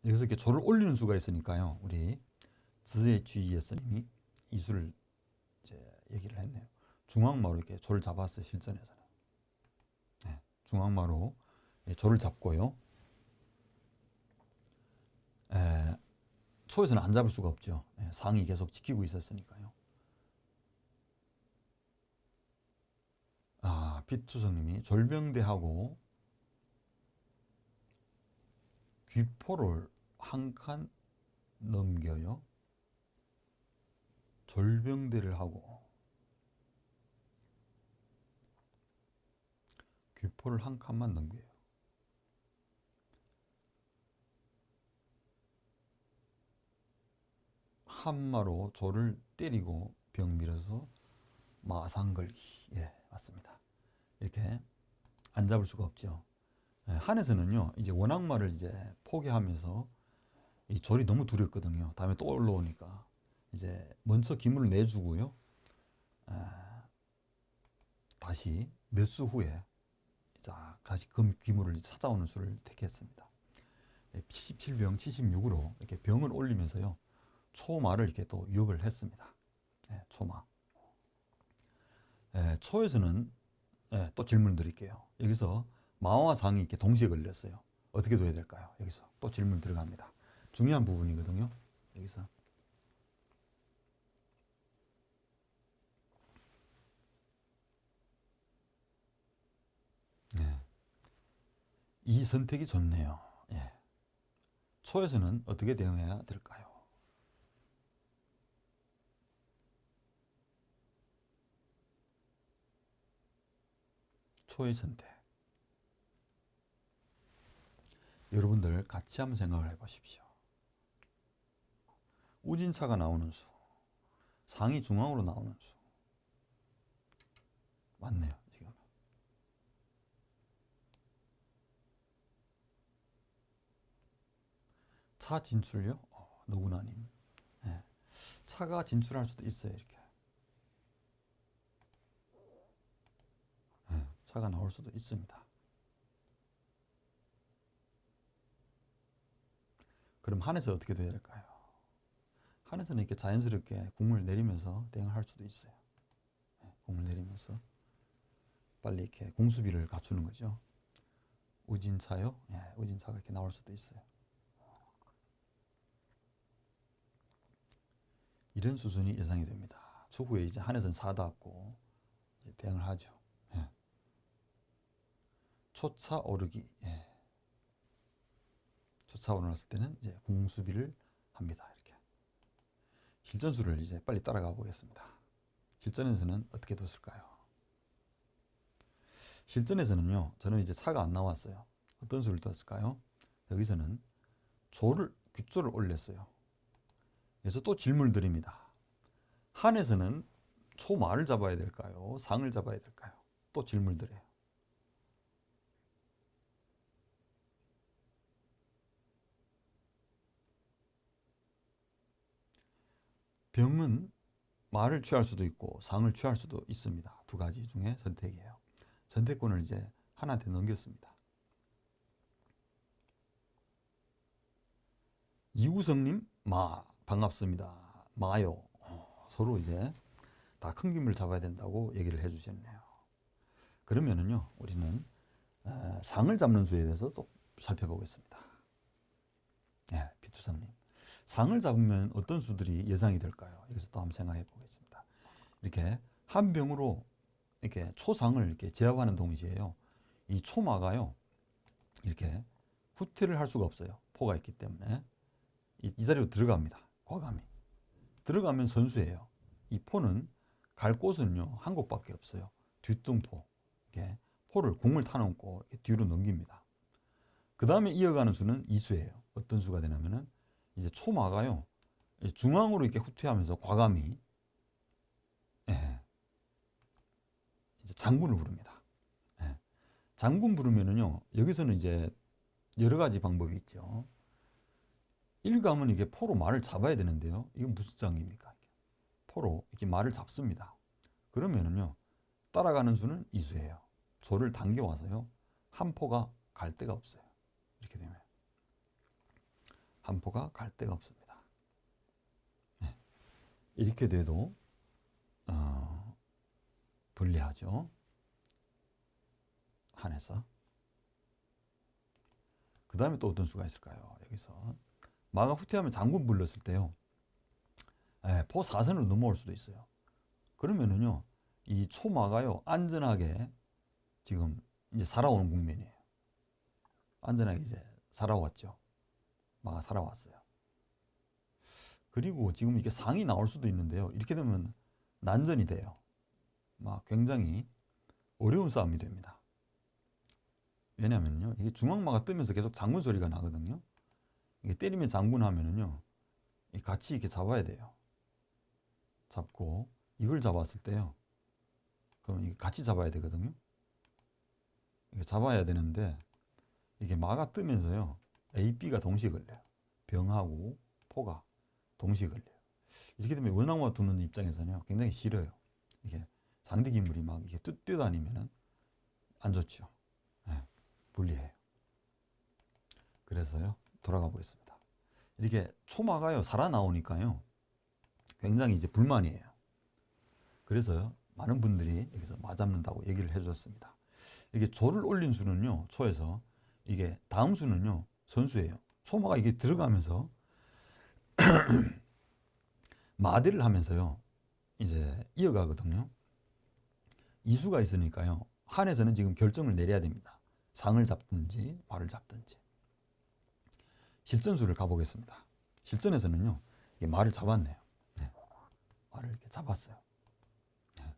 여기서 이렇게 조를 올리는 수가 있으니까요. 우리 즈의 주의의 스님이 이 수를 이제 얘기를 했네요. 중앙마로 이렇게 조를 잡았어요. 실전에서는. 네, 중앙마로 조를 잡고요. 초에서는 안 잡을 수가 없죠. 상이 계속 지키고 있었으니까요. 비투성님이 졸병대하고 귀포를 한 칸 넘겨요. 졸병대를 하고 귀포를 한 칸만 넘겨요. 한마로 조를 때리고 병 밀어서 마상걸기. 예, 맞습니다. 이렇게 안 잡을 수가 없죠. 한에서는요, 이제 원악마를 이제 포기하면서 이 졸이 너무 두렵거든요. 다음에 또 올라오니까 이제 먼저 기물을 내주고요. 다시 몇 수 후에 자, 다시 그 기물을 찾아오는 수를 택했습니다. 77병 76으로 이렇게 병을 올리면서요. 초마를 이렇게 또 유업을 했습니다. 초마. 초에서는 또 질문 드릴게요. 여기서 마와 상이 이렇게 동시에 걸렸어요. 어떻게 둬야 될까요? 여기서 또 질문 들어갑니다. 중요한 부분이거든요. 여기서. 이 선택이 좋네요. 초에서는 어떻게 대응해야 될까요? 초의 선택. 여러분들 같이 한번 생각을 해보십시오. 우진차가 나오는 수, 상이 중앙으로 나오는 수. 맞네요, 지금. 차 진출요? 누구나님. 차가 진출할 수도 있어요, 이렇게. 차가 나올 수도 있습니다. 그럼 한에서 어떻게 돼야 될까요? 한에서는 이렇게 자연스럽게 공을 내리면서 대응을 할 수도 있어요. 공을 내리면서 빨리 이렇게 공수비를 갖추는 거죠. 우진차요? 우진차가 이렇게 나올 수도 있어요. 이런 수순이 예상이 됩니다. 초구에 이제 한에서는 사닿고 대응을 하죠. 초차 오르기. 초차 오르났을 때는 이제 공수비를 합니다. 이렇게. 실전수를 이제 빨리 따라가 보겠습니다. 실전에서는 어떻게 뒀을까요? 실전에서는요, 저는 이제 차가 안 나왔어요. 어떤 수를 뒀을까요? 여기서는 귓조를 올렸어요. 그래서 또 질문을 드립니다. 한에서는 초마를 잡아야 될까요? 상을 잡아야 될까요? 또 질문을 드려요. 병은 마를 취할 수도 있고 상을 취할 수도 있습니다. 두 가지 중에 선택이에요. 선택권을 이제 한한테 넘겼습니다. 이우성님, 반갑습니다. 마요. 서로 이제 다 큰 기물을 잡아야 된다고 얘기를 해주셨네요. 그러면은요, 우리는 상을 잡는 수에 대해서 또 살펴보겠습니다. 비투성님. 상을 잡으면 어떤 수들이 예상이 될까요? 여기서 또 한번 생각해 보겠습니다. 이렇게 한 병으로 이렇게 초상을 이렇게 제압하는 동시에요. 이 초마가요, 이렇게 후퇴를 할 수가 없어요. 포가 있기 때문에. 이 자리로 들어갑니다. 과감히. 들어가면 선수예요. 이 포는 갈 곳은요, 한 곳밖에 없어요. 뒷등포. 이렇게 포를 공을 타놓고 뒤로 넘깁니다. 그 다음에 이어가는 수는 이수예요. 어떤 수가 되냐면은 이제 초마가요, 중앙으로 이렇게 후퇴하면서 과감히 이제 장군을 부릅니다. 장군 부르면은요, 여기서는 이제 여러 가지 방법이 있죠. 일감은 이게 포로 말을 잡아야 되는데요. 이건 무슨 장입니까? 포로 이렇게 말을 잡습니다. 그러면은요, 따라가는 수는 이수예요. 조를 당겨와서요, 한 포가 갈 데가 없어요. 이렇게 되면. 한포가 갈 데가 없습니다. 네. 이렇게 돼도 불리하죠. 한에서. 그 다음에 또 어떤 수가 있을까요? 여기서 마가 후퇴하면 장군 불렀을 때요. 포 4선으로 넘어올 수도 있어요. 그러면은요, 이 초마가요, 안전하게 지금 이제 살아오는 국면이에요. 안전하게 이제 살아왔죠. 마가 살아왔어요. 그리고 지금 이게 상이 나올 수도 있는데요. 이렇게 되면 난전이 돼요. 막 굉장히 어려운 싸움이 됩니다. 왜냐면요, 이게 중앙마가 뜨면서 계속 장군 소리가 나거든요. 이게 때리면 장군 하면은요, 같이 이렇게 잡아야 돼요. 잡고 이걸 잡았을 때요. 그럼 이게 같이 잡아야 되거든요. 이게 잡아야 되는데 이게 마가 뜨면서요. A, B가 동시에 걸려요. 병하고 포가 동시에 걸려요. 이렇게 되면 원앙마 두는 입장에서는요. 굉장히 싫어요. 이게 상대 기물이 막 이렇게 뛰어다니면은 안 좋죠. 네, 불리해요. 그래서요. 돌아가 보겠습니다. 이렇게 초마가요. 살아나오니까요. 굉장히 이제 불만이에요. 그래서요. 많은 분들이 여기서 맞잡는다고 얘기를 해줬습니다. 이게 조를 올린 수는요. 초에서 이게 다음 수는요. 선수예요. 초마가 이게 들어가면서 마대를 하면서요. 이제 이어가거든요. 이수가 있으니까요. 한에서는 지금 결정을 내려야 됩니다. 상을 잡든지 말을 잡든지. 실전수를 가보겠습니다. 실전에서는요. 이게 말을 잡았네요. 네. 말을 이렇게 잡았어요. 네.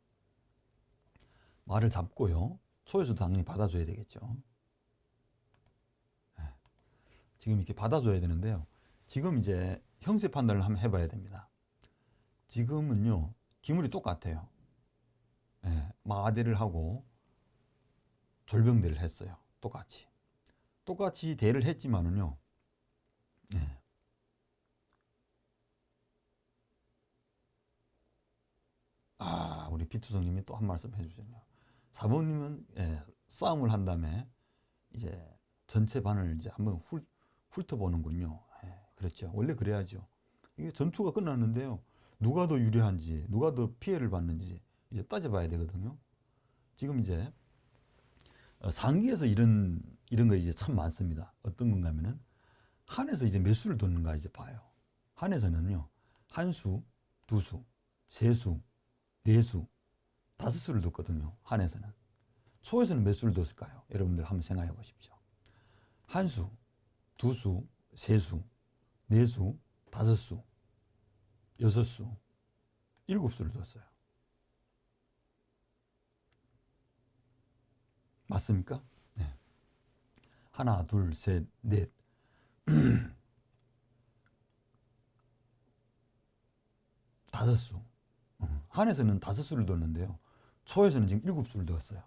말을 잡고요. 초에서도 당연히 받아줘야 되겠죠. 네. 지금 이렇게 받아줘야 되는데요. 지금 이제 형세 판단을 한번 해봐야 됩니다. 지금은요. 기물이 똑같아요. 네. 마대를 하고 졸병대를 했어요. 똑같이 대를 했지만은요. 네. 우리 비투성님이 또 한 말씀 해주셨네요. 사모님은 싸움을 한 다음에 이제 전체 반을 이제 한번 훑어보는군요. 그렇죠. 원래 그래야죠. 이게 전투가 끝났는데요. 누가 더 유리한지, 누가 더 피해를 받는지 이제 따져봐야 되거든요. 지금 이제 상기에서 이런 거 이제 참 많습니다. 어떤 건가 하면은 한에서 이제 몇 수를 뒀는가 이제 봐요. 한에서는요. 한 수, 두 수, 세 수, 네 수, 다섯 수를 뒀거든요. 한에서는. 초에서는 몇 수를 뒀을까요? 여러분들 한번 생각해 보십시오. 한 수, 두 수, 세 수, 네 수, 다섯 수, 여섯 수, 일곱 수를 뒀어요. 맞습니까? 네. 하나, 둘, 셋, 넷. 다섯 수. 한에서는 다섯 수를 뒀는데요. 초에서는 지금 일곱 수를 뒀어요.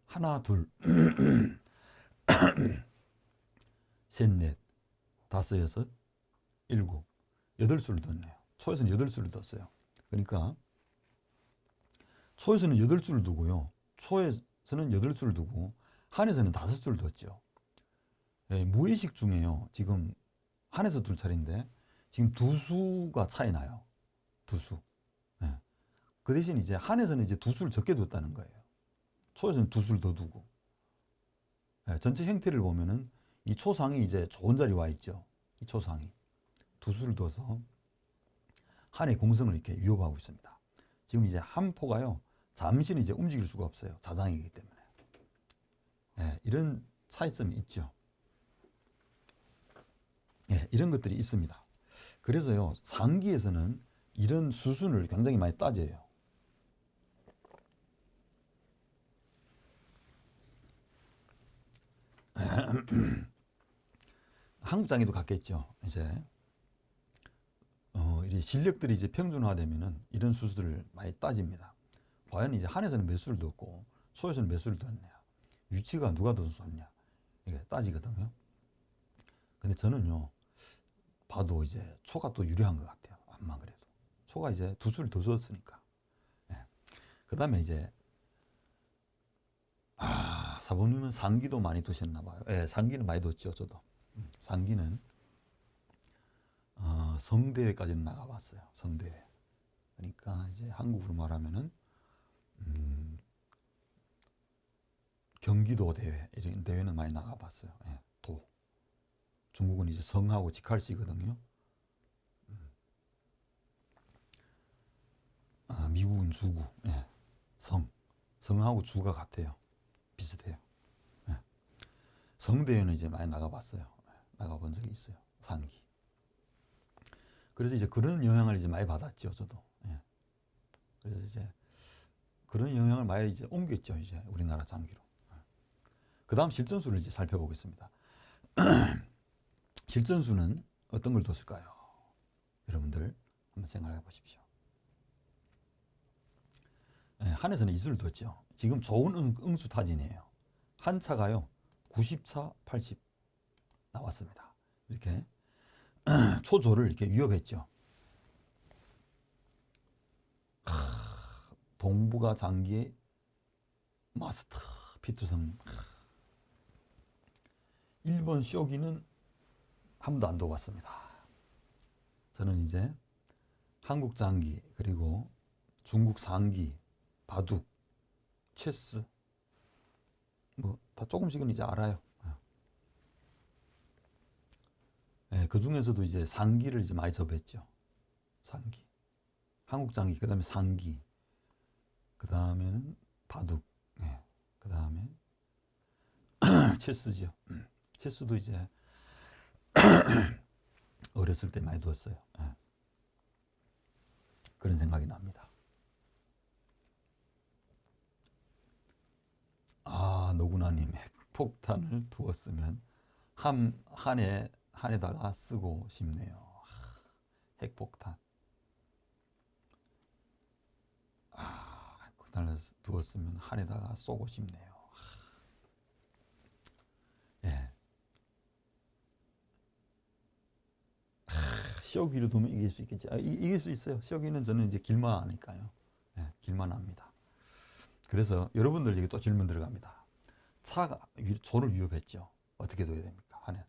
하나, 둘, 셋, 넷, 다섯, 여섯, 일곱, 여덟 수를 뒀네요. 초에서는 여덟 수를 뒀어요. 그러니까 초에서는 여덟 수를 두고요. 초에서는 여덟 수를 두고 한에서는 다섯 수를 뒀죠. 무의식 중에요. 지금 한에서 둘 차례인데 지금 두 수가 차이 나요. 두 수. 그 대신 이제 한에서는 이제 두 수를 적게 뒀다는 거예요. 초에서는 두 수를 더 두고. 전체 형태를 보면은 이 초상이 이제 좋은 자리에 와 있죠. 이 초상이. 두 수를 둬서 한의 공성을 이렇게 위협하고 있습니다. 지금 이제 한 포가요. 잠시는 이제 움직일 수가 없어요. 자장이기 때문에. 이런 차이점이 있죠. 이런 것들이 있습니다. 그래서요. 상기에서는 이런 수순을 굉장히 많이 따져요. 한국장에도 갔겠죠. 이제 이 실력들이 이제 평준화되면은 이런 수술을 많이 따집니다. 과연 이제 한에서는 몇 수를 뒀고 초에서는 몇 수를 뒀냐, 위치가 누가 더 좋냐 이게 따지거든요. 근데 저는요 봐도 이제 초가 또 유리한 것 같아요. 암만 그래도 초가 이제 두 수를 더 줬으니까. 그 다음에 이제 사부님은 상기도 많이 두셨나 봐요. 상기는 많이 뒀죠, 저도. 상기는 성대회까지는 나가봤어요. 성대회. 그러니까 이제 한국으로 말하면은 경기도 대회 이런 대회는 많이 나가봤어요. 예, 도. 중국은 이제 성하고 직할시거든요. 미국은 주구. 예, 성하고 주가 같아요. 비슷해요. 예. 성대회는 이제 많이 나가봤어요. 예, 나가본 적이 있어요. 상기. 그래서 이제 그런 영향을 이제 많이 받았죠, 저도. 예. 그래서 이제 그런 영향을 많이 이제 옮겼죠, 이제 우리나라 장기로. 그 다음 실전술을 이제 살펴보겠습니다. 실전술은 어떤 걸 뒀을까요? 여러분들 한번 생각해 보십시오. 네, 한에서는 이수를 뒀죠. 지금 좋은 응수 타진이에요. 한 차가요 90차 80 나왔습니다. 이렇게 초조를 이렇게 위협했죠. 동부가 장기의 마스터 피투성. 1번 쇼기는 한 번도 안 둬봤습니다. 저는 이제 한국 장기 그리고 중국 상기, 바둑, 체스 뭐 다 조금씩은 이제 알아요. 네, 그 중에서도 이제 상기를 이제 많이 접했죠. 상기, 한국 장기, 그 다음에 상기, 그 다음에는 바둑, 네, 그 다음에 체스죠. 체스도 이제 어렸을 때 많이 뒀어요. 네. 그런 생각이 납니다. 노구나님 핵폭탄을 두었으면 한에다가 쓰고 싶네요. 핵폭탄. 핵폭탄을 두었으면 한에다가 쏘고 싶네요. 예. 쇼기로 두면 이길 수 있겠지. 이길 수 있어요. 쇼기는 저는 이제 길만 하니까요. 예, 길만 합니다. 그래서 여러분들에게 또 질문 들어갑니다. 차가 조를 위협했죠. 어떻게 둬야 됩니까? 한해.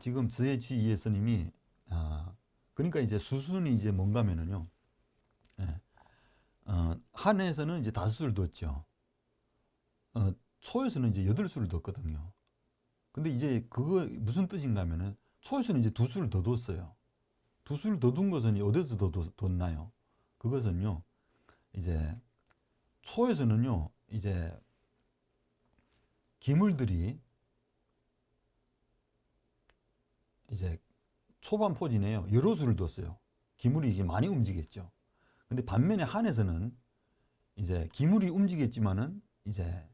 지금 ZHE 예스님이 그러니까 이제 수순이 이제 뭔가면은요. 예. 한에서는 이제 다수를 뒀죠. 초에서는 이제 8수를 뒀거든요. 근데 이제 그거 무슨 뜻인가면은 초에서는 이제 2수를 더 뒀어요. 2수를 더 둔 것은 어디서 더 뒀나요? 그것은요. 이제 초에서는요. 이제 기물들이 이제 초반 포진에요. 여러 수를 뒀어요. 기물이 이제 많이 움직였죠. 근데 반면에 한에서는 이제 기물이 움직였지만은 이제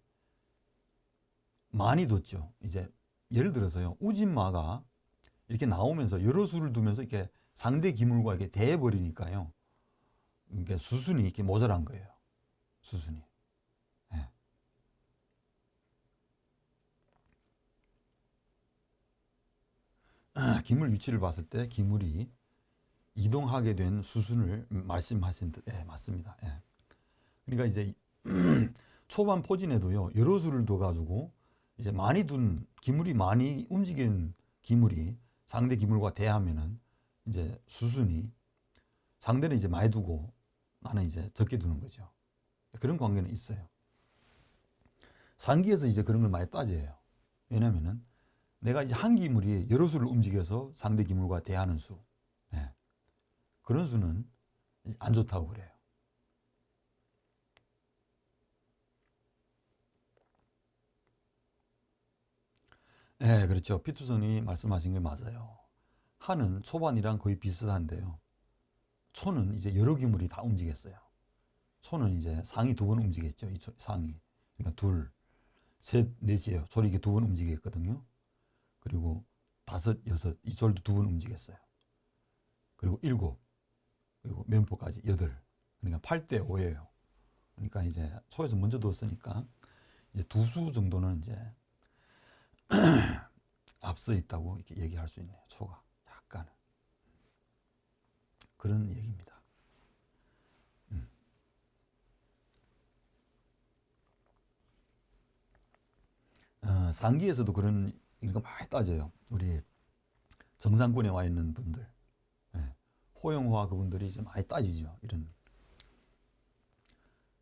많이 뒀죠. 이제 예를 들어서요. 우진마가 이렇게 나오면서 여러 수를 두면서 이렇게 상대 기물과 이렇게 대해버리니까요. 그러니까 수순이 이렇게 모자란 거예요. 수순이. 네. 기물 위치를 봤을 때 기물이 이동하게 된 수순을 말씀하신 듯, 예, 맞습니다. 예. 그러니까 이제 초반 포진에도요, 여러 수를 둬가지고 이제 많이 둔 기물이 많이 움직인 기물이 상대 기물과 대하면은 이제 수순이 상대는 이제 많이 두고 나는 이제 적게 두는 거죠. 그런 관계는 있어요. 상기에서 이제 그런 걸 많이 따져요. 왜냐면은 내가 이제 한 기물이 여러 수를 움직여서 상대 기물과 대하는 수. 네. 그런 수는 안 좋다고 그래요. 네, 그렇죠. 피투성이 말씀하신 게 맞아요. 한은 초반이랑 거의 비슷한데요. 초는 이제 여러 기물이 다 움직였어요. 초는 이제 상이 2번 움직였죠. 이 상이. 그러니까 둘, 셋, 넷이에요. 초를 이게 2번 움직였거든요. 그리고 5, 6, 이 졸도 2번 움직였어요. 그리고 7, 그리고 면포까지 8. 그러니까 8대 5예요. 그러니까 이제 초에서 먼저 뒀으니까 이제 2수 정도는 이제 앞서 있다고 이렇게 얘기할 수 있네요. 초가 약간은 그런 얘기입니다. 상기에서도 그런 이거 많이 따져요. 우리 정상권에 와 있는 분들, 예, 호영호와 그분들이 이제 많이 따지죠. 이런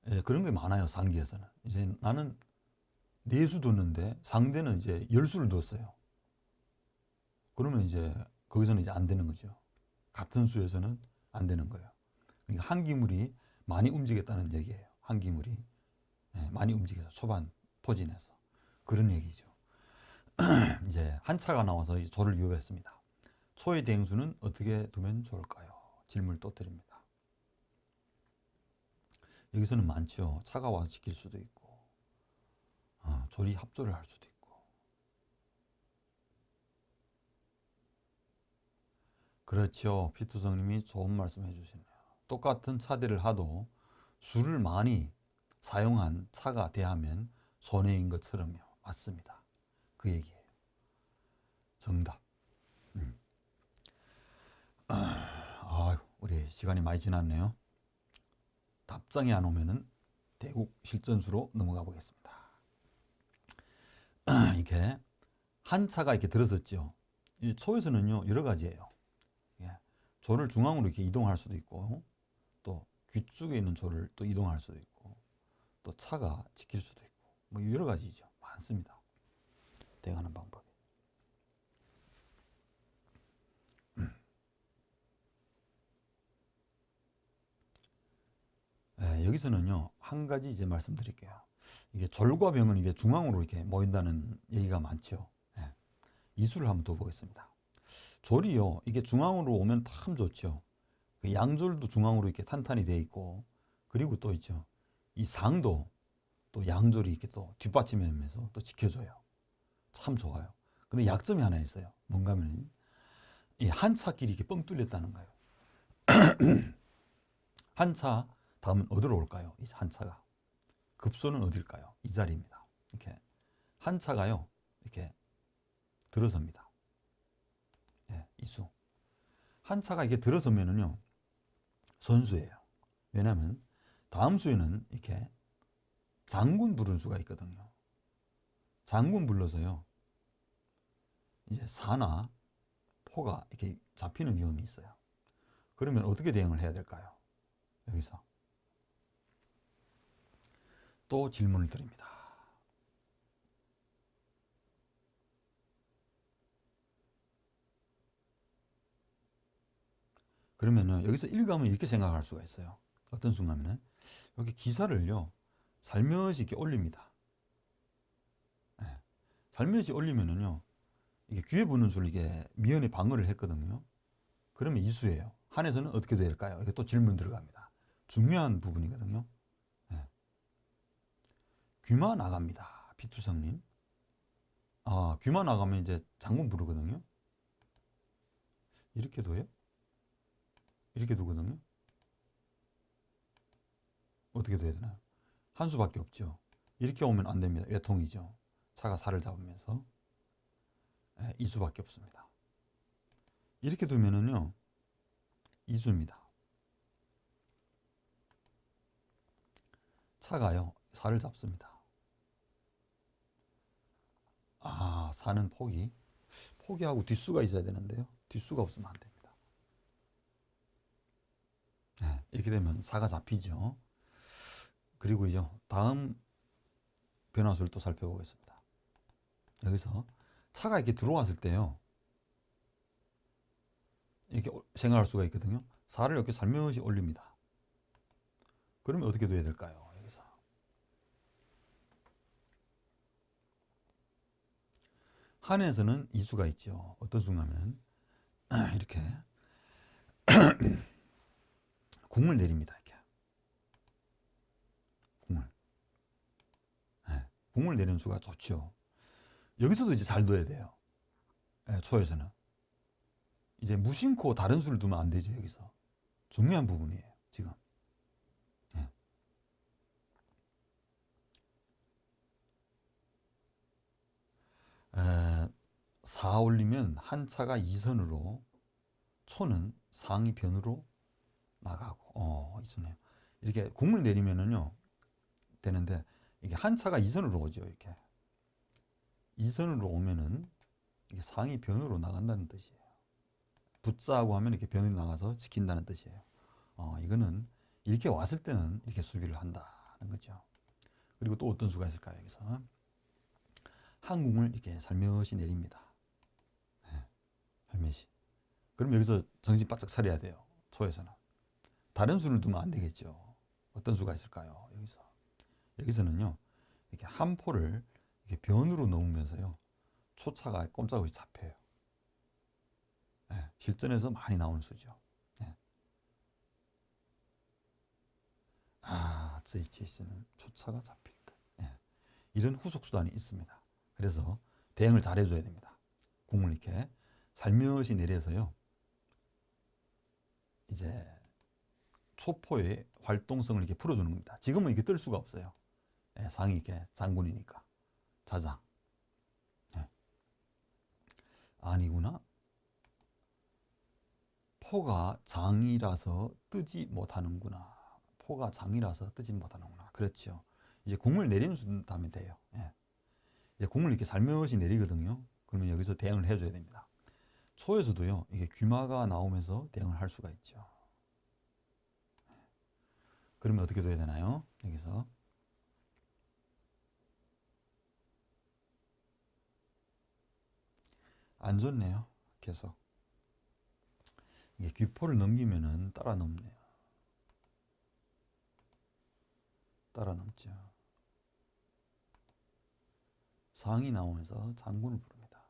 예, 그런 게 많아요. 상기에서는 이제 나는 네 수 뒀는데 상대는 이제 10수를 뒀어요. 그러면 이제 거기서는 이제 안 되는 거죠. 같은 수에서는 안 되는 거예요. 그러니까 한 기물이 많이 움직였다는 얘기예요. 한 기물이 예, 많이 움직여서 초반 포진에서 그런 얘기죠. 이제 한 차가 나와서 이 조를 유효했습니다. 초의 대행수는 어떻게 두면 좋을까요? 질문을 또 드립니다. 여기서는 많죠. 차가 와서 지킬 수도 있고, 조리 합조를 할 수도 있고. 그렇죠. 피투성님이 좋은 말씀 해주시네요. 똑같은 차대를 하도 수를 많이 사용한 차가 대하면 손해인 것처럼요. 맞습니다. 그 얘기예요. 정답. 우리 시간이 많이 지났네요. 답장이 안 오면은 대국 실전수로 넘어가 보겠습니다. 이렇게 한 차가 이렇게 들어섰죠. 이 초에서는요 여러 가지예요. 예. 조를 중앙으로 이렇게 이동할 수도 있고, 또 귀 쪽에 있는 조를 또 이동할 수도 있고, 또 차가 지킬 수도 있고, 뭐 여러 가지죠. 많습니다. 대응하는 방법이. 여기서는요 한 가지 이제 말씀드릴게요. 이게 졸과 병은 이게 중앙으로 이렇게 모인다는 얘기가 많죠. 예. 이수를 한번 더 보겠습니다. 졸이요 이게 중앙으로 오면 참 좋죠. 그 양졸도 중앙으로 이렇게 탄탄히 돼 있고, 그리고 또 있죠. 이 상도 또 양졸이 이렇게 또 뒷받침하면서 또 지켜줘요. 참 좋아요. 근데 약점이 하나 있어요. 뭔가 하면 이 한 차끼리 이렇게 뻥 뚫렸다는 거예요. 한 차 다음은 어디로 올까요? 이 한 차가 급소는 어딜까요? 이 자리입니다. 이렇게 한 차가요 이렇게 들어섭니다. 예, 이수 한 차가 이렇게 들어서면은요 선수예요. 왜냐하면 다음 수에는 이렇게 장군 부른 수가 있거든요. 장군 불러서요 이제 사나 포가 이렇게 잡히는 위험이 있어요. 그러면 어떻게 대응을 해야 될까요? 여기서 또 질문을 드립니다. 그러면은 여기서 일감은 이렇게 생각할 수가 있어요. 어떤 순간에는 여기 기사를요 살며시 이렇게 올립니다. 네. 살며시 올리면은요 이게 귀에 붙는 수를 이게 미연에 방어를 했거든요. 그러면 이수예요. 한에서는 어떻게 될까요? 이게 또 질문 들어갑니다. 중요한 부분이거든요. 네. 귀마 나갑니다. 피투성님. 귀마 나가면 이제 장군 부르거든요. 이렇게 둬요? 이렇게 두거든요. 어떻게 돼야 되나요? 한 수밖에 없죠. 이렇게 오면 안 됩니다. 외통이죠. 차가 살을 잡으면서. 네, 이 수밖에 없습니다. 이렇게 두면은요, 이수입니다. 차가요, 살을 잡습니다. 사는 포기하고 뒷수가 있어야 되는데요. 뒷수가 없으면 안 됩니다. 네, 이렇게 되면 사가 잡히죠. 그리고 이제 다음 변화수를 또 살펴보겠습니다. 여기서 차가 이렇게 들어왔을 때요. 이렇게 생각할 수가 있거든요. 살을 이렇게 살며시 올립니다. 그러면 어떻게 돼야 될까요? 여기서 한에서는 이수가 있죠. 어떤 순간은 이렇게 궁을 내립니다. 이렇게 궁을. 네, 궁을 내리는 수가 좋죠. 여기서도 이제 잘 둬야 돼요. 네, 초에서는 이제 무심코 다른 수를 두면 안 되죠. 여기서 중요한 부분이에요. 지금. 네. 에, 4 올리면 한 차가 2선으로 초는 상위 변으로 나가고 있네요. 이렇게 궁을 내리면은요 되는데 이게 한 차가 2선으로 오죠. 이렇게 이선으로 오면은 이게 상이 변으로 나간다는 뜻이에요. 붙자고 하면 이렇게 변이 나가서 지킨다는 뜻이에요. 이거는 이렇게 왔을 때는 이렇게 수비를 한다는 거죠. 그리고 또 어떤 수가 있을까요? 여기서 한 궁을 이렇게 살며시 내립니다. 네, 살며시. 그럼 여기서 정신 바짝 차려야 돼요. 초에서는. 다른 수를 두면 안 되겠죠. 어떤 수가 있을까요? 여기서는요, 이렇게 한 포를 이렇게 변으로 넣으면서요, 초차가 꼼짝없이 잡혀요. 네, 실전에서 많이 나오는 수죠. 네. 쯔이치스는 초차가 잡힐 때. 네. 이런 후속 수단이 있습니다. 그래서 대응을 잘 해줘야 됩니다. 궁을 이렇게 살며시 내려서요, 이제 초포의 활동성을 이렇게 풀어주는 겁니다. 지금은 이게 뜰 수가 없어요. 네, 상이 이렇게 장군이니까. 자장. 네. 아니구나. 포가 장이라서 뜨지 못하는구나. 포가 장이라서 뜨지 못하는구나. 그렇죠. 이제 궁을 내린다면 돼요. 예. 이제 궁을 이렇게 살며시 내리거든요. 그러면 여기서 대응을 해줘야 됩니다. 초에서도요, 이게 귀마가 나오면서 대응을 할 수가 있죠. 그러면 어떻게 돼야 되나요? 여기서 안 좋네요. 계속 이게 귀포를 넘기면은 따라 넘네요. 따라 넘죠. 상이 나오면서 장군을 부릅니다.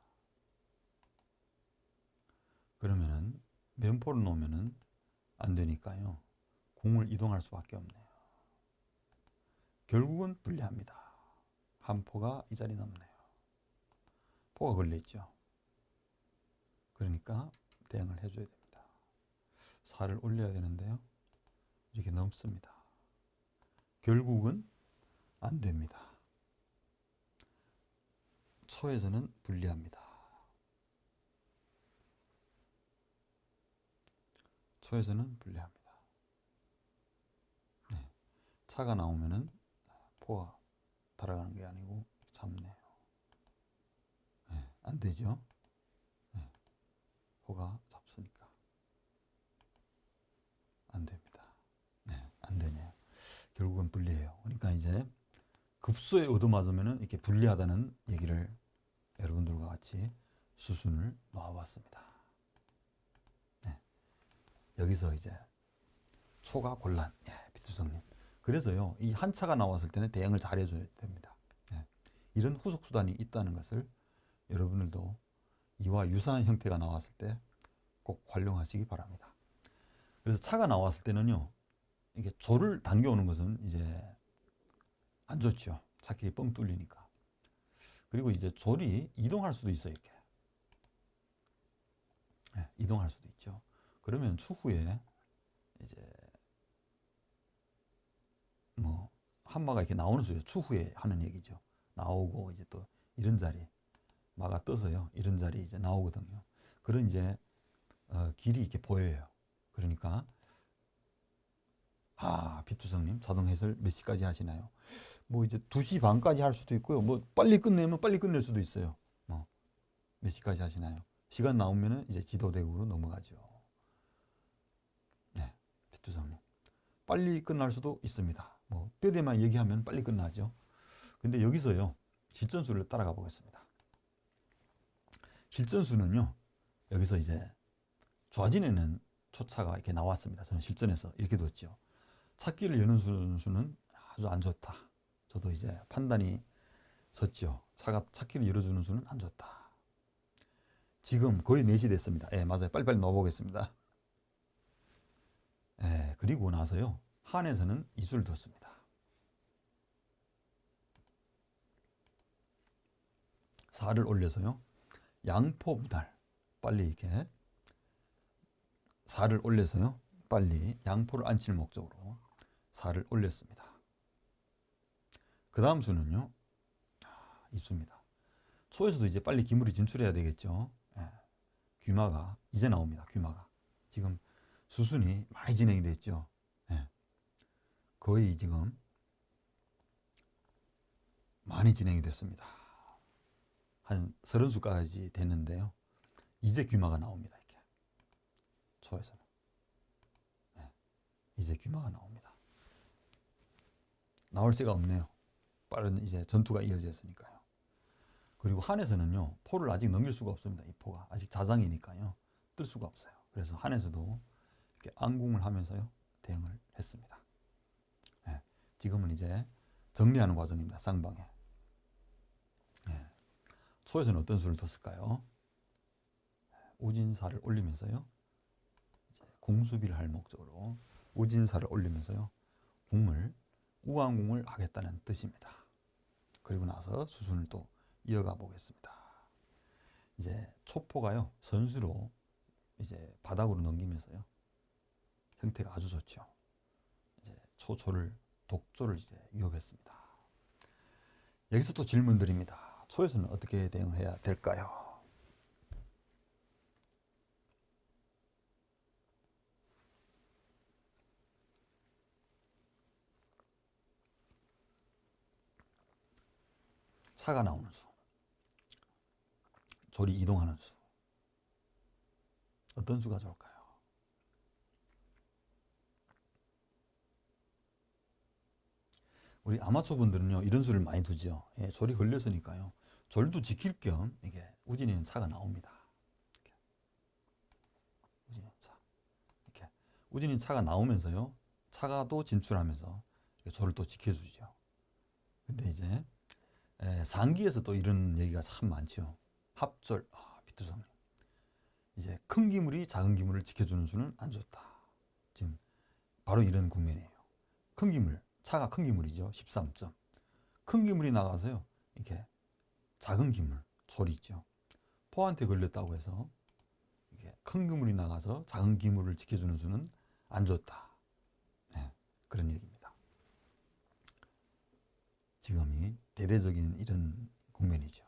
그러면은 면포를 놓으면은 안 되니까요. 궁을 이동할 수밖에 없네요. 결국은 불리합니다. 한 포가 이 자리 넘네요. 포가 걸려있죠. 그러니까 대응을 해줘야 됩니다. 살을 올려야 되는데요. 이렇게 넘습니다. 결국은 안 됩니다. 초에서는 불리합니다. 초에서는 불리합니다. 네. 차가 나오면은 포가 달아가는 게 아니고 잡네요. 네. 안 되죠. 네. 포가 잡으니까 안 됩니다. 네. 안 되네요. 결국은 불리해요. 그러니까 이제 급소에 얻어맞으면 이렇게 불리하다는 얘기를 여러분들과 같이 수순을 놓아봤습니다. 네. 여기서 이제 초가 곤란. 예, 비투성님. 그래서요, 이 한차가 나왔을 때는 대응을 잘 해줘야 됩니다. 예. 이런 후속 수단이 있다는 것을 여러분들도 이와 유사한 형태가 나왔을 때 꼭 활용하시기 바랍니다. 그래서 차가 나왔을 때는요, 이게 조를 당겨오는 것은 이제 안 좋죠. 차길이 뻥 뚫리니까. 그리고 이제 졸이 이동할 수도 있어요, 이렇게. 네, 이동할 수도 있죠. 그러면 추후에 이제 뭐 한마가 이렇게 나오는 수요. 추후에 하는 얘기죠. 나오고 이제 또 이런 자리 마가 떠서요. 이런 자리 이제 나오거든요. 그런 이제 길이 이렇게 보여요. 그러니까 비투성님 자동 해설 몇 시까지 하시나요? 뭐 이제 2시 반까지 할 수도 있고요. 뭐 빨리 끝내면 빨리 끝낼 수도 있어요. 뭐 몇 시까지 하시나요? 시간 나오면은 이제 지도대국으로 넘어가죠. 네, 비투성님. 빨리 끝날 수도 있습니다. 뭐 뼈대만 얘기하면 빨리 끝나죠. 근데 여기서요, 실전수를 따라가 보겠습니다. 실전수는요, 여기서 이제 좌진에는 초차가 이렇게 나왔습니다. 저는 실전에서 이렇게 뒀죠. 찾기를 여는 수는 아주 안 좋다. 저도 이제 판단이 섰죠. 차가 찾기를 열어주는 수는 안 좋다. 지금 거의 4시 됐습니다. 예, 맞아요. 빨리빨리 넣어보겠습니다. 예, 그리고 나서요, 한에서는 이수를 뒀습니다. 4를 올려서요, 양포 분할 빨리 이렇게 4를 올려서요, 빨리 양포를 안 칠 목적으로 4를 올렸습니다. 그 다음 수는요, 이수입니다. 초에서도 이제 빨리 기물이 진출해야 되겠죠. 예, 귀마가 이제 나옵니다. 귀마가 지금 수순이 많이 진행이 됐죠. 예, 거의 지금 많이 진행이 됐습니다. 한 30수까지 됐는데요. 이제 귀마가 나옵니다. 이렇게 초에서는. 네, 이제 귀마가 나옵니다. 나올 새가 없네요. 빠른 이제 전투가 이어졌으니까요. 그리고 한에서는요, 포를 아직 넘길 수가 없습니다. 이 포가 아직 자장이니까요, 뜰 수가 없어요. 그래서 한에서도 이렇게 안궁을 하면서요, 대응을 했습니다. 네, 지금은 이제 정리하는 과정입니다. 쌍방에. 네, 초에서는 어떤 수를 뒀을까요? 우진사를 올리면서요, 이제 궁수비를 할 목적으로 우진사를 올리면서요, 궁을 우왕궁을 하겠다는 뜻입니다. 그리고 나서 수순을 또 이어가 보겠습니다. 이제 초포가요, 선수로 이제 바닥으로 넘기면서요, 형태가 아주 좋죠. 이제 초초를 독조를 이제 위협했습니다. 여기서 또 질문 드립니다. 초에서는 어떻게 대응을 해야 될까요? 차가 나오는 수, 조리 이동하는 수, 어떤 수가 좋을까요? 우리 아마추어 분들은요, 이런 수를 많이 두죠. 예, 졸이 걸렸으니까요, 졸도 지킬 겸 이게 우진이는 차가 나옵니다. 이렇게. 우진이 차, 이렇게 우진이 차가 나오면서요, 차가 또 진출하면서 졸을 또 지켜주죠. 근데 이제 상기에서 또 이런 얘기가 참 많죠. 합졸, 비투성님. 이제 큰 기물이 작은 기물을 지켜주는 수는 안 좋다. 지금 바로 이런 국면이에요. 큰 기물, 차가 큰 기물이죠. 13점. 큰 기물이 나가서요, 이렇게 작은 기물, 졸이 있죠. 포한테 걸렸다고 해서 이게 큰 기물이 나가서 작은 기물을 지켜주는 수는 안 좋다. 네, 그런 얘기입니다. 지금이 대대적인 이런 국면이죠.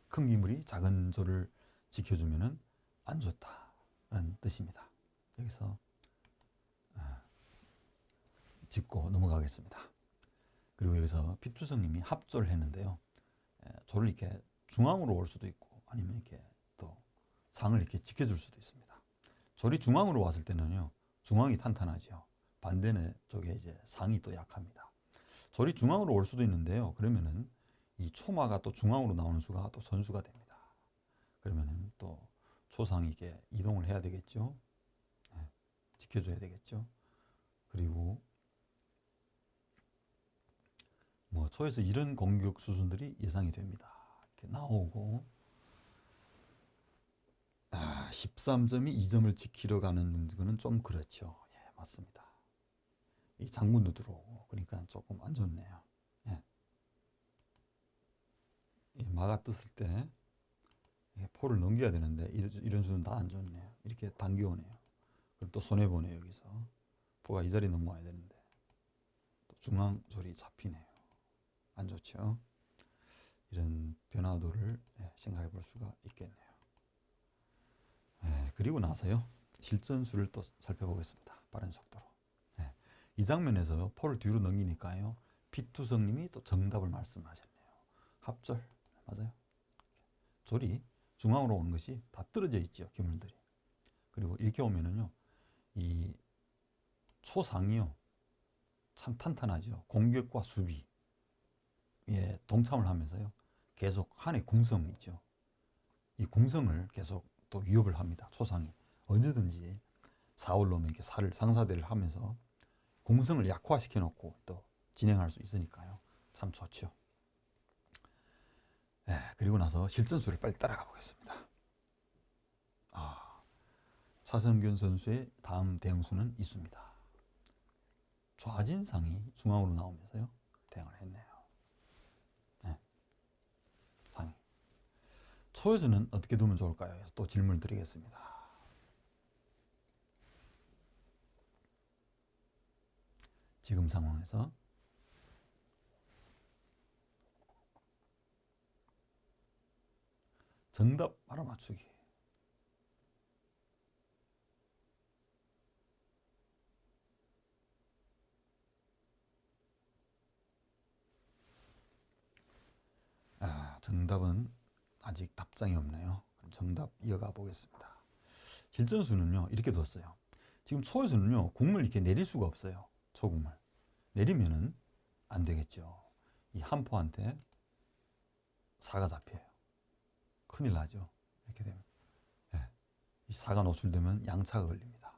큰 기물이 작은 조를 지켜주면 안 좋다는 뜻입니다. 여기서 짚고 넘어가겠습니다. 그리고 여기서 피투성님이 합조를 했는데요, 조를 이렇게 중앙으로 올 수도 있고 아니면 이렇게 또 상을 이렇게 지켜줄 수도 있습니다. 조리 중앙으로 왔을 때는요, 중앙이 탄탄하죠. 반대는 쪽에 이제 상이 또 약합니다. 조리 중앙으로 올 수도 있는데요, 그러면은 이 초마가 또 중앙으로 나오는 수가 또 선수가 됩니다. 그러면은 또 초상이 이게 이동을 해야 되겠죠. 네, 지켜줘야 되겠죠. 그리고 뭐 초에서 이런 공격 수순들이 예상이 됩니다. 이렇게 나오고 13점이 2점을 지키러 가는 거는 좀 그렇죠. 예, 맞습니다. 이 장군도 들어오고 그러니까 조금 안 좋네요. 예. 마가 떴을 때 포를 넘겨야 되는데 이런 수는 다 안 좋네요. 이렇게 당겨오네요. 그럼 또 손해 보네요. 여기서 포가 이 자리 넘어와야 되는데 또 중앙 조리 잡히네요. 안 좋죠. 이런 변화도를 생각해 볼 수가 있겠네요. 그리고 나서요, 실전수를 또 살펴보겠습니다. 빠른 속도로. 이 장면에서 포를 뒤로 넘기니까요, 피투성님이 또 정답을 말씀하셨네요. 합절, 맞아요. 졸이 중앙으로 오는 것이 다 떨어져 있죠, 기물들이. 그리고 이렇게 오면은요, 이 초상이요, 참 탄탄하죠. 공격과 수비에 동참을 하면서요, 계속 한의 궁성이 있죠. 이 궁성을 계속 또 위협을 합니다. 초상이 언제든지 사올로면 이렇게 상사대를 하면서 궁성을 약화시켜 놓고 또 진행할 수 있으니까요, 참 좋죠. 그리고 나서 실전수를 빨리 따라가 보겠습니다. 차성균 선수의 다음 대응수는 있습니다. 좌진상이 중앙으로 나오면서요, 대응을 했네요. 상이. 초에서는 어떻게 두면 좋을까요? 또 질문을 드리겠습니다. 지금 상황에서 정답 알아맞추기. 정답은 아직 답장이 없네요. 그럼 정답 이어가 보겠습니다. 실전수는요, 이렇게 뒀어요. 지금 초에서는요, 국물 이렇게 내릴 수가 없어요. 초국물. 내리면은 안 되겠죠. 이 한포한테 사가 잡혀요. 큰일 나죠. 이렇게 되면. 네. 이 사가 노출되면 양차가 걸립니다.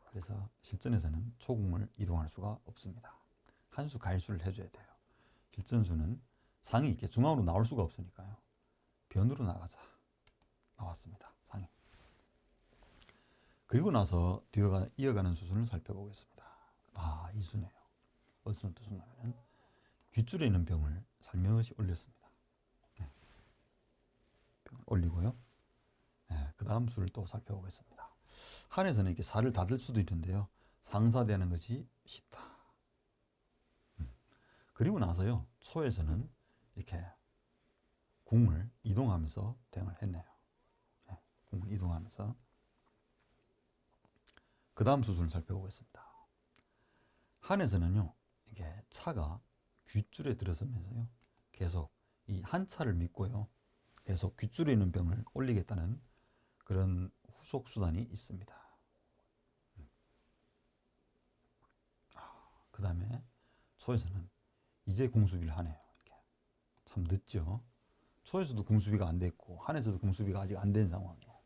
그래서 실전에서는 초국물 이동할 수가 없습니다. 한 수 갈수를 해줘야 돼요. 실전수는 상이 이렇게 중앙으로 나올 수가 없으니까요. 변으로 나가자. 나왔습니다. 상이. 그리고 나서 이어가는 수순을 살펴보겠습니다. 아, 이 수네요. 어떤 뜻이냐면 귓줄에 있는 병을 살며시 올렸습니다. 네. 병을 올리고요. 네, 그 다음 수를 또 살펴보겠습니다. 한에서는 이렇게 살을 닫을 수도 있는데요. 상사되는 것이 싫다. 그리고 나서요. 초에서는 이렇게 궁을 이동하면서 대응을 했네요. 네, 궁을 이동하면서. 그 다음 수순을 살펴보겠습니다. 한에서는요. 이게 차가 귓줄에 들어서면서요. 계속 이 한 차를 믿고요. 계속 귓줄에 있는 병을 올리겠다는 그런 후속 수단이 있습니다. 그 다음에 초에서는 이제 공수비를 하네요. 이렇게. 참 늦죠. 초에서도 공수비가 안 됐고 한에서도 공수비가 아직 안 된 상황이에요.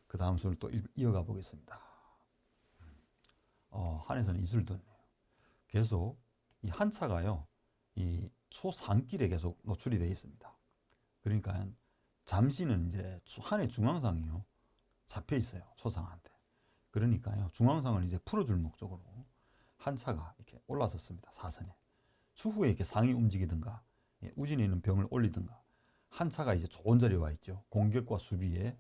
그 다음 수를 또 이어가 보겠습니다. 한에서는 이수를 뒀네요. 계속 이 한 차가요. 이 초상길에 계속 노출이 되어 있습니다. 그러니까 잠시는 이제 한의 중앙상이요. 잡혀 있어요. 초상한테. 그러니까요. 중앙상을 이제 풀어줄 목적으로 한 차가 이렇게 올라섰습니다. 사선에. 추후에 이렇게 상이 움직이든가 우진에 있는 병을 올리든가 한 차가 이제 좋은 자리에 와 있죠. 공격과 수비에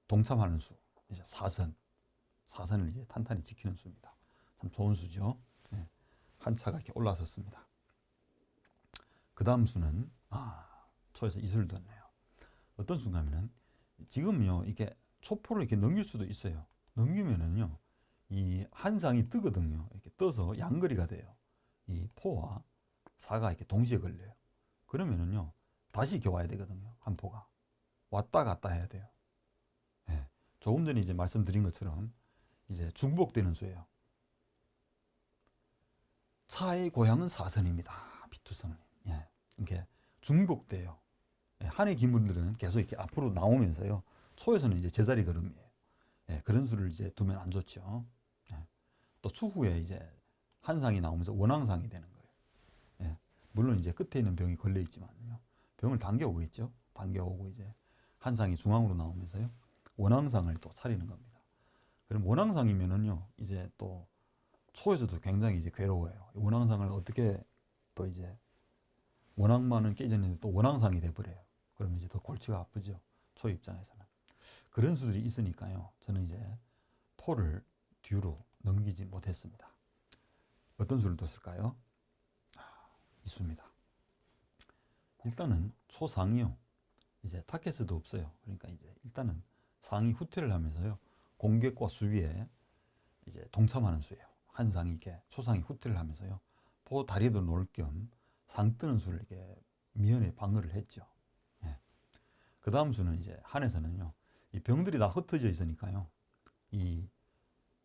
동참하는 수. 이제 사선을 이제 탄탄히 지키는 수입니다. 참 좋은 수죠. 네. 한 차가 이렇게 올라섰습니다. 그 다음 수는 초에서 이수를 뒀네요. 어떤 수가면은 지금요 이게 초포를 이렇게 넘길 수도 있어요. 넘기면은요 이 한 상이 뜨거든요. 이렇게 떠서 양거리가 돼요. 이 포와 사가 이렇게 동시에 걸려요. 그러면은요 다시 이렇게 와야 되거든요. 한 포가 왔다 갔다 해야 돼요. 네. 조금 전에 이제 말씀드린 것처럼 이제 중복되는 수예요. 차의 고향은 사선입니다. 비투성은. 예. 이렇게 중복돼요. 예. 한의 기물들은 계속 이렇게 앞으로 나오면서요. 초에서는 이제 제자리 걸음이에요. 예. 그런 수를 이제 두면 안 좋죠. 예. 또 추후에 이제 한상이 나오면서 원앙상이 되는 거예요. 예. 물론 이제 끝에 있는 병이 걸려 있지만요. 병을 당겨오겠죠. 당겨오고 이제 한상이 중앙으로 나오면서요. 원앙상을 또 차리는 겁니다. 그럼 원앙상이면은요. 이제 또 초에서도 굉장히 이제 괴로워요. 원앙상을 어떻게 또 이제 원앙만은 깨졌는데 또 원앙상이 돼버려요. 그러면 이제 더 골치가 아프죠. 초 입장에서는. 그런 수들이 있으니까요. 저는 이제 포를 뒤로 넘기지 못했습니다. 어떤 수를 뒀을까요? 이 수입니다. 일단은 초상이요. 이제 타켓도 없어요. 그러니까 이제 일단은 상이 후퇴를 하면서요. 공격과 수비에 이제 동참하는 수예요. 한 상이 이렇게 초상이 후퇴를 하면서요. 포 다리도 놓을 겸 상 뜨는 수를 이렇게 미연에 방어를 했죠. 예. 그 다음 수는 이제 한에서는요. 이 병들이 다 흩어져 있으니까요. 이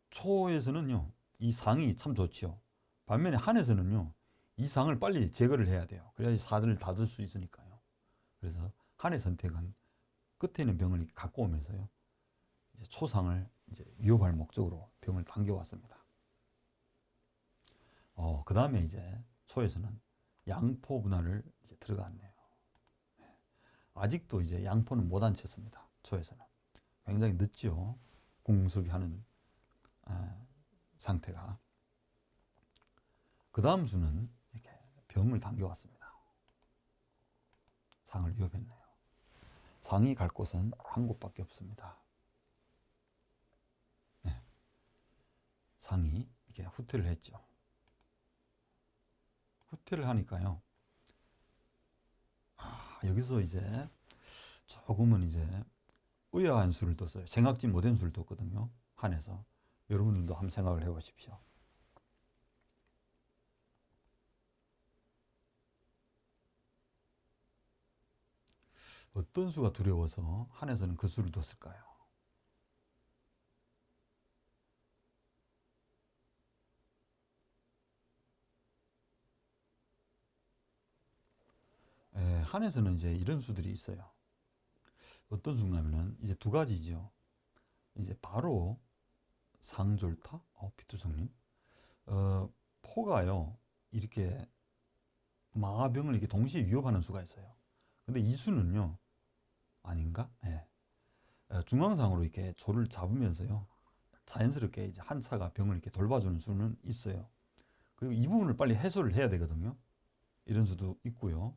초에서는요. 이 상이 참 좋죠. 반면에 한에서는요. 이 상을 빨리 제거를 해야 돼요. 그래야지 사들을 닫을 수 있으니까요. 그래서 한의 선택은 끝에 있는 병을 갖고 오면서요. 이제 초상을 이제 위협할 목적으로 병을 당겨왔습니다. 그 다음에 이제 초에서는 양포 분할을 이제 들어갔네요. 아직도 이제 양포는 못 앉혔습니다. 초에서는. 굉장히 늦죠. 공수비하는 상태가. 그 다음 수는 이렇게 병을 당겨왔습니다. 상을 위협했네요. 상이 갈 곳은 한 곳밖에 없습니다. 네. 상이 이렇게 후퇴를 했죠. 후퇴를 하니까요. 여기서 이제 조금은 이제 의아한 수를 뒀어요. 생각지 못한 수를 뒀거든요. 한에서. 여러분들도 한번 생각을 해보십시오. 어떤 수가 두려워서 한에서는 그 수를 뒀을까요? 한에서는 이제 이런 수들이 있어요. 어떤 수냐면은 이제 두 가지죠. 이제 바로 상졸타, 피투성님, 포가요 이렇게 마병을 이렇게 동시에 위협하는 수가 있어요. 근데 이 수는요 아닌가? 예. 중앙상으로 이렇게 조를 잡으면서요 자연스럽게 이제 한 차가 병을 이렇게 돌봐주는 수는 있어요. 그리고 이 부분을 빨리 해소를 해야 되거든요. 이런 수도 있고요.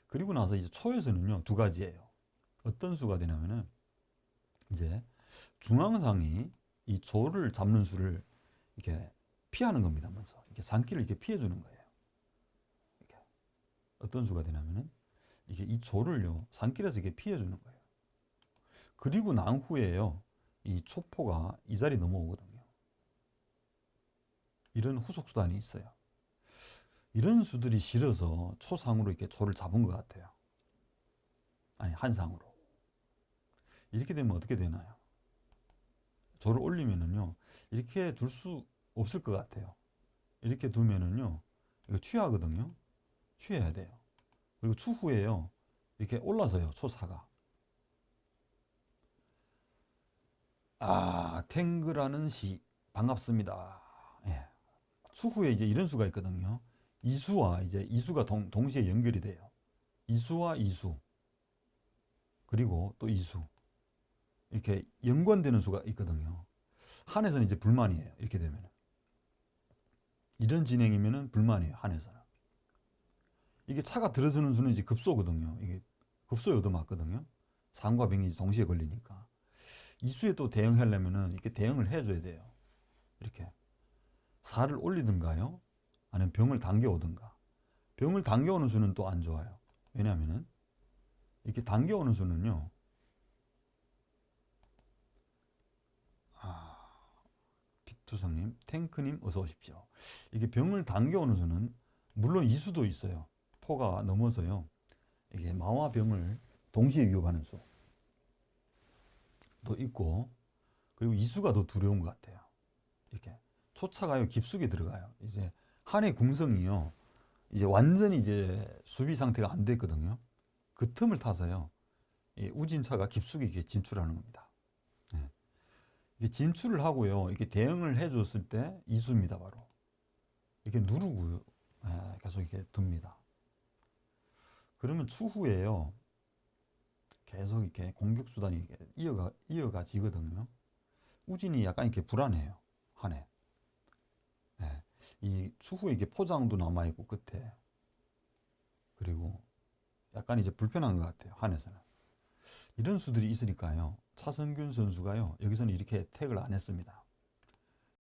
그리고 나서 이제 초에서는요 두 가지예요. 어떤 수가 되냐면은 이제 중앙상이 이 조를 잡는 수를 이렇게 피하는 겁니다. 먼저 이렇게 산길을 이렇게 피해 주는 거예요. 이렇게. 어떤 수가 되냐면은 이게 이 조를요 산길에서 이렇게 피해 주는 거예요. 그리고 난 후에요 이 초포가 이 자리 넘어오거든요. 이런 후속 수단이 있어요. 이런 수들이 싫어서 초상으로 이렇게 조를 잡은 것 같아요. 아니 한상으로. 이렇게 되면 어떻게 되나요? 조를 올리면은요 이렇게 둘 수 없을 것 같아요. 이렇게 두면은요 이거 취하거든요. 취해야 돼요. 그리고 추후에요 이렇게 올라서요 초사가. 탱그라는 시 반갑습니다. 예. 추후에 이제 이런 수가 있거든요. 이수와 이제 이수가 동시에 연결이 돼요. 이수와 이수 그리고 또 이수 이렇게 연관되는 수가 있거든요. 한에서는 이제 불만이에요. 이렇게 되면 이런 진행이면은 불만이에요. 한에서는 이게 차가 들어서는 수는 이제 급소거든요. 이게 급소에 맞거든요. 상과 병이 동시에 걸리니까 이수에 또 대응하려면은 이렇게 대응을 해줘야 돼요. 이렇게 살을 올리든가요, 아니면 병을 당겨오든가. 병을 당겨오는 수는 또 안 좋아요. 왜냐하면은 이렇게 당겨오는 수는요. 비투성님, 탱크님 어서 오십시오. 이게 병을 당겨오는 수는 물론 이 수도 있어요. 포가 넘어서요. 이게 마와 병을 동시에 위협하는 수도 있고, 그리고 이 수가 더 두려운 것 같아요. 이렇게 초차가요 깊숙이 들어가요. 이제 한의 궁성이요. 이제 완전히 이제 수비 상태가 안 됐거든요. 그 틈을 타서요. 이 우진차가 깊숙이 이렇게 진출하는 겁니다. 네. 이게 진출을 하고요. 이렇게 대응을 해줬을 때 이수입니다, 바로. 이렇게 누르고 계속 이렇게 둡니다. 그러면 추후에요. 계속 이렇게 공격 수단이 이어가지거든요. 우진이 약간 이렇게 불안해요. 한해. 네. 이 추후에 이게 포장도 남아있고 끝에. 그리고 약간 이제 불편한 것 같아요. 한에서는. 이런 수들이 있으니까요. 차성균 선수가요. 여기서는 이렇게 택을 안 했습니다.